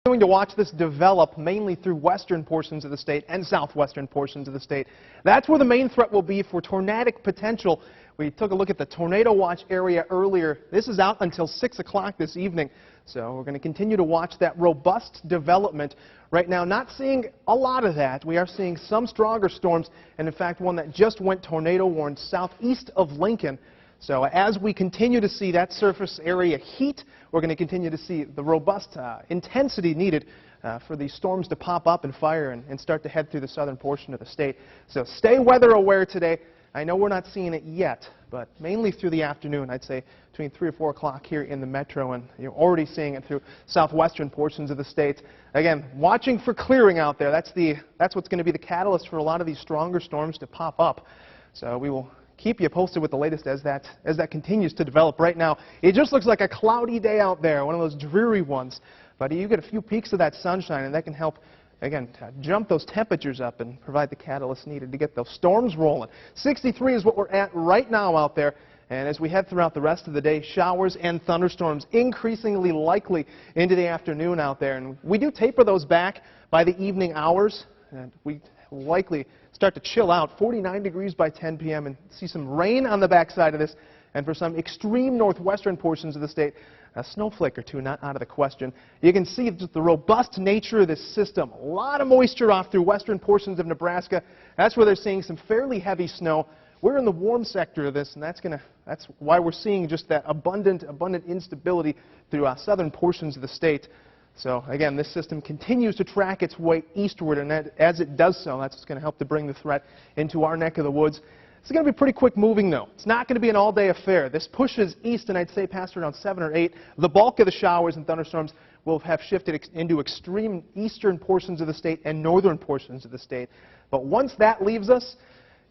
Going to watch this develop mainly through western portions of the state and southwestern portions of the state. That's where the main threat will be for tornadic potential. We took a look at the tornado watch area earlier. This is out until 6 o'clock this evening. So we're going to continue to watch that robust development. Right now, not seeing a lot of that. We are seeing some stronger storms, and in fact, one that just went tornado warned southeast of Lincoln. So as we continue to see that surface area heat, we're going to continue to see the robust intensity needed for these storms to pop up and fire and start to head through the southern portion of the state. So stay weather aware today. I know we're not seeing it yet, but mainly through the afternoon, I'd say between 3 or 4 o'clock here in the metro, and you're already seeing it through southwestern portions of the state. Again, watching for clearing out there. That's what's going to be the catalyst for a lot of these stronger storms to pop up. So we will keep you posted with the latest as that continues to develop. Right now, it just looks like a cloudy day out there, one of those dreary ones. But you get a few peaks of that sunshine, and that can help, again, to jump those temperatures up and provide the catalyst needed to get those storms rolling. 63 is what we're at right now out there. And as we head throughout the rest of the day, showers and thunderstorms increasingly likely into the afternoon out there. And we do taper those back by the evening hours. And we likely start to chill out, 49 degrees by 10 p.m. and see some rain on the backside of this. And for some extreme northwestern portions of the state, a snowflake or two not out of the question. You can see just the robust nature of this system. A lot of moisture off through western portions of Nebraska. That's where they're seeing some fairly heavy snow. We're in the warm sector of this, and that's why we're seeing just that abundant instability through southern portions of the state. So again, this system continues to track its way eastward, and as it does so, that's what's going to help to bring the threat into our neck of the woods. It's going to be pretty quick moving, though. It's not going to be an all-day affair. This pushes east, and I'd say past around 7 or 8. The bulk of the showers and thunderstorms will have shifted into extreme eastern portions of the state and northern portions of the state. But once that leaves us,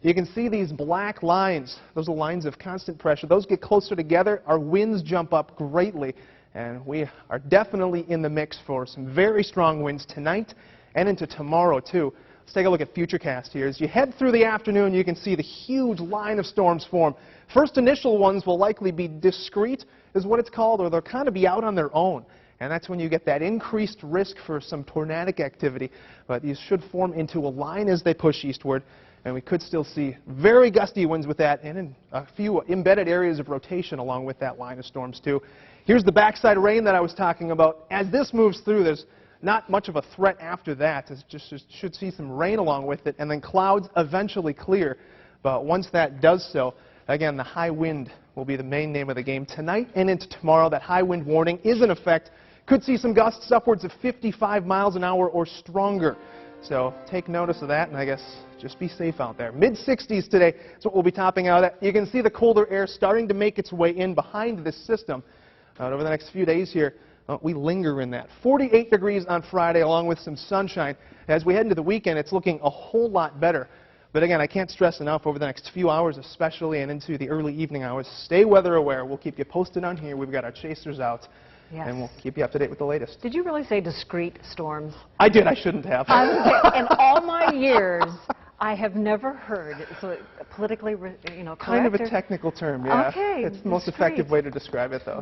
you can see these black lines. Those are lines of constant pressure. Those get closer together. Our winds jump up greatly. And we are definitely in the mix for some very strong winds tonight and into tomorrow, too. Let's take a look at Futurecast here. As you head through the afternoon, you can see the huge line of storms form. First initial ones will likely be discrete, is what it's called, or they'll kind of be out on their own. And that's when you get that increased risk for some tornadic activity. But these should form into a line as they push eastward. And we could still see very gusty winds with that, and in a few embedded areas of rotation along with that line of storms, too. Here's the backside rain that I was talking about. As this moves through, there's not much of a threat after that. It just should see some rain along with it, and then clouds eventually clear. But once that does so, again, the high wind will be the main name of the game. Tonight and into tomorrow, that high wind warning is in effect. Could see some gusts upwards of 55 miles an hour or stronger. So take notice of that, and I guess just be safe out there. Mid-60s today is what we'll be topping out at. You can see the colder air starting to make its way in behind this system. Over the next few days here, we linger in that. 48 degrees on Friday along with some sunshine. As we head into the weekend, it's looking a whole lot better. But again, I can't stress enough over the next few hours especially and into the early evening hours. Stay weather aware. We'll keep you posted on here. We've got our chasers out. Yes. And we'll keep you up to date with the latest. Did you really say discrete storms? I did. I shouldn't have. In all my years, I have never heard so politically, correct? Kind of a technical term, yeah. Okay. It's the most effective way to describe it, though.